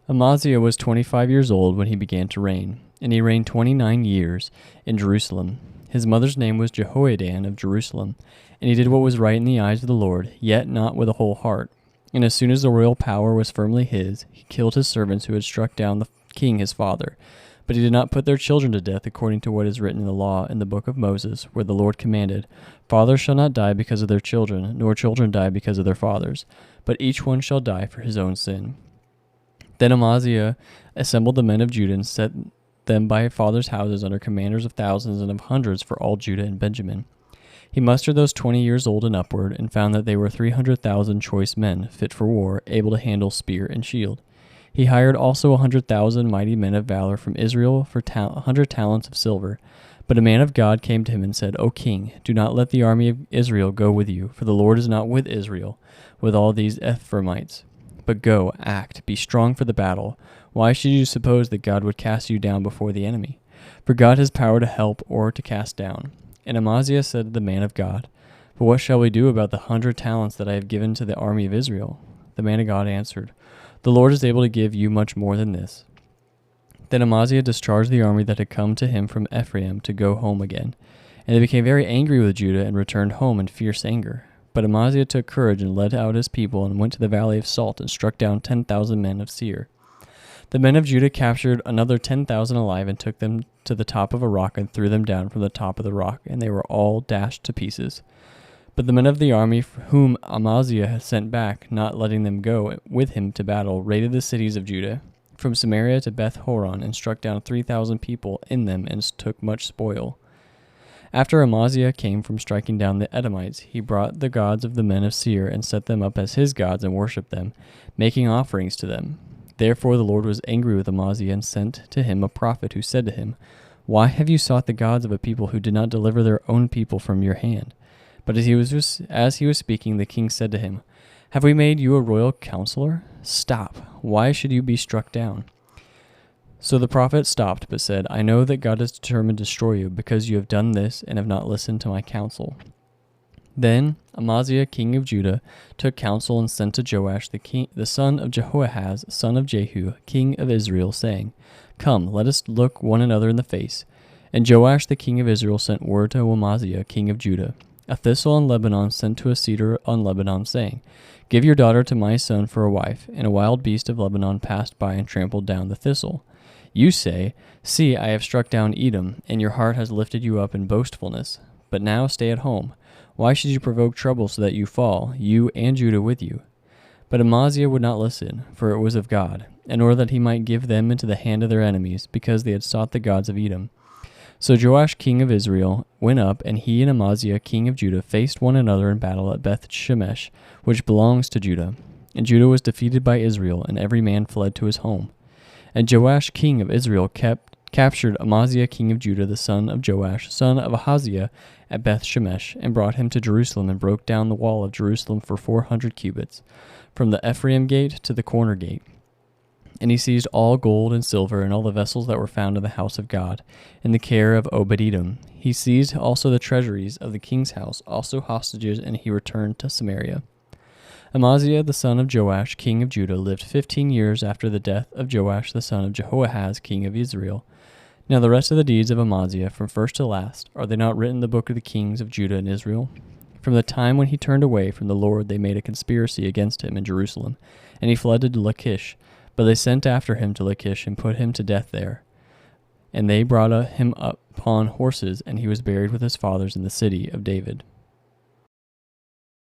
Amaziah was 25 years old when he began to reign, and he reigned 29 years in Jerusalem. His mother's name was Jehoiadan of Jerusalem, and he did what was right in the eyes of the Lord, yet not with a whole heart. And as soon as the royal power was firmly his, he killed his servants who had struck down the king his father. But he did not put their children to death according to what is written in the law in the book of Moses, where the Lord commanded, Fathers shall not die because of their children, nor children die because of their fathers, but each one shall die for his own sin. Then Amaziah assembled the men of Judah and set them by fathers' houses under commanders of thousands and of hundreds for all Judah and Benjamin. He mustered those 20 years old and upward, and found that they were 300,000 choice men, fit for war, able to handle spear and shield. He hired also 100,000 mighty men of valor from Israel for 100 talents of silver. But a man of God came to him and said, O king, do not let the army of Israel go with you, for the Lord is not with Israel, with all these Ephraimites. But go, act, be strong for the battle. Why should you suppose that God would cast you down before the enemy? For God has power to help or to cast down. And Amaziah said to the man of God, But what shall we do about the 100 talents that I have given to the army of Israel? The man of God answered, The Lord is able to give you much more than this. Then Amaziah discharged the army that had come to him from Ephraim to go home again. And they became very angry with Judah and returned home in fierce anger. But Amaziah took courage and led out his people and went to the valley of Salt and struck down 10,000 men of Seir. The men of Judah captured another 10,000 alive and took them to the top of a rock and threw them down from the top of the rock, and they were all dashed to pieces. But the men of the army whom Amaziah had sent back, not letting them go with him to battle, raided the cities of Judah, from Samaria to Beth Horon, and struck down 3,000 people in them and took much spoil. After Amaziah came from striking down the Edomites, he brought the gods of the men of Seir and set them up as his gods and worshipped them, making offerings to them. Therefore the Lord was angry with Amaziah and sent to him a prophet who said to him, Why have you sought the gods of a people who did not deliver their own people from your hand? But as he was speaking, the king said to him, Have we made you a royal counselor? Stop. Why should you be struck down? So the prophet stopped, but said, I know that God is determined to destroy you, because you have done this and have not listened to my counsel. Then Amaziah king of Judah took counsel and sent to Joash the son of Jehoahaz, son of Jehu, king of Israel, saying, Come, let us look one another in the face. And Joash the king of Israel sent word to Amaziah king of Judah, A thistle on Lebanon sent to a cedar on Lebanon, saying, Give your daughter to my son for a wife. And a wild beast of Lebanon passed by and trampled down the thistle. You say, See, I have struck down Edom, and your heart has lifted you up in boastfulness. But now stay at home. Why should you provoke trouble so that you fall, you and Judah with you? But Amaziah would not listen, for it was of God, in order that he might give them into the hand of their enemies, because they had sought the gods of Edom. So Joash king of Israel went up, and he and Amaziah king of Judah faced one another in battle at Beth Shemesh, which belongs to Judah. And Judah was defeated by Israel, and every man fled to his home. And Joash king of Israel captured Amaziah king of Judah, the son of Joash, son of Ahaziah, at Beth Shemesh, and brought him to Jerusalem, and broke down the wall of Jerusalem for 400 cubits, from the Ephraim gate to the corner gate. And he seized all gold and silver, and all the vessels that were found in the house of God, in the care of Obed-Edom. He seized also the treasuries of the king's house, also hostages, and he returned to Samaria. Amaziah the son of Joash king of Judah lived 15 years after the death of Joash the son of Jehoahaz king of Israel. Now the rest of the deeds of Amaziah, from first to last, are they not written in the book of the kings of Judah and Israel? From the time when he turned away from the Lord, they made a conspiracy against him in Jerusalem, and he fled to Lachish. But they sent after him to Lachish and put him to death there. And they brought him up upon horses, and he was buried with his fathers in the city of David.